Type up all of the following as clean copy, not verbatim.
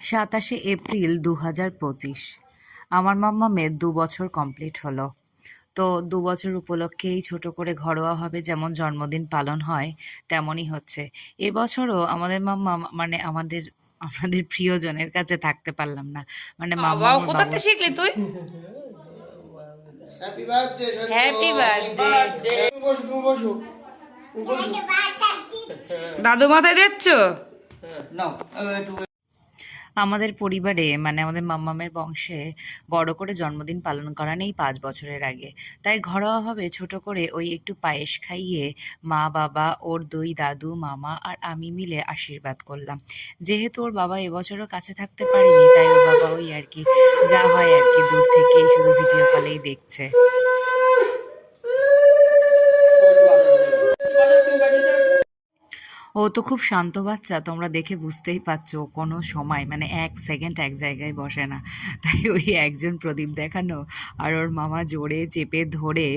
27 April 2025। আমার মাম্মামের 2 বছর complete হলো। তো 2 বছর উপলক্ষেই ছোট করে ঘরোয়াভাবে যেমন জন্মদিন পালন হয় তেমনই হচ্ছে। এবছরও আমাদের মাম্মা মানে আমাদের আমাদের প্রিয়জনের কাছে থাকতে পারলাম না। মানে বাবা মাম্মাম ওর কোথা থেকে বাবুর শিখলি তুই? Happy birthday happy birthday. তুমি বসো তুমি বসো তুমি বসো দাদু মাথায় দিচ্ছ? নাও একটু আমাদের পরিবারে মানে আমাদের মাম্মামের বংশে বড় করে জন্মদিন পালন করা নেই 5 বছরের আগে। তাই ঘরোয়াভাবে ছোট করে ওই একটু পায়েস খাইয়ে মা বাবা ওর দুই দাদু মামা আর আমি মিলে আশীর্বাদ করলাম। যেহেতু ওর বাবা এবছরও কাছে থাকতে পারেনি তাই ওর বাবা ওই আর কি যা হয় আর কি দূর থেকেই শুধু ভিডিও কলেই দেখছে। ও তো খুব শান্ত বাচ্চা, তোমরা দেখে বুঝতেই পারছো ও কোনো সময় মানে 1 সেকেন্ড এক জায়গায় বসে না। তাই ওই একজন প্রদীপ দেখানো আর ওর মামা জোরে চেপে ধরে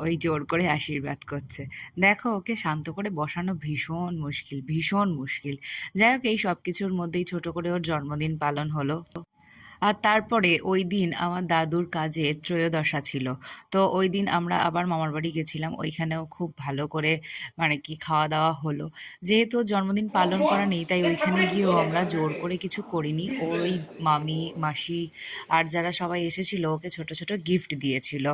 ওই জোর করে আশীর্বাদ করছে। দেখো ওকে শান্ত করে বসানো ভীষণ মুশকিল, ভীষণ মুশকিল। যাই হোক এই সব কিছুর মধ্যেই ছোট করে ওর জন্মদিন পালন হলো। আর তারপরে ওই দিন আমার দাদুর কাজে ত্রয়োদশা ছিল। তো ওই দিন আমরা আবার মামার বাড়ি গেছিলাম, ওইখানেও খুব ভালো করে মানে কি খাওয়া দাওয়া হলো। যেহেতু ওর জন্মদিন পালন করা নেই তাই ওইখানে গিয়েও আমরা জোর করে কিছু করিনি। ওর ওই মামি মাসি আর যারা সবাই এসেছিল ওকে ছোট ছোট গিফট দিয়েছিল,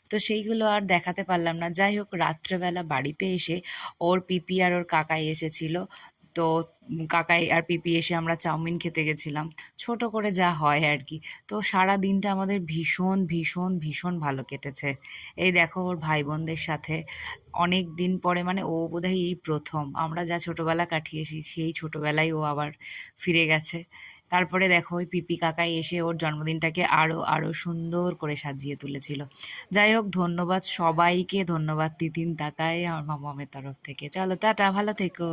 তো সেইগুলো আর দেখাতে পারলাম না। যাই হোক রাত্রেবেলা বাড়িতে এসে ওর পিপি আর ওর কাকাই এসেছিল। তো কাকাই আর পিপি এসে আমরা চাউমিন খেতে গেছিলাম, ছোট করে যা হয় আর কি। তো সারা দিনটা আমাদের ভীষণ ভীষণ ভীষণ ভালো কেটেছে। এই দেখো ওর ভাই বোনদের সাথে অনেক দিন পরে মানে ও বোধহয় এই প্রথম, আমরা যা ছোটবেলা কাটিয়ে এসেছি এই ছোটবেলায় ও আবার ফিরে গেছে। তারপরে দেখো ওই পিপি কাকাই এসে ওর জন্মদিনটাকে আরো আরো সুন্দর করে সাজিয়ে তুলেছিল। যাই হোক ধন্যবাদ সবাইকে, ধন্যবাদ তিতিন তাতাই আমার মামামের তরফ থেকে। চলো টাটা, ভালো থেকো।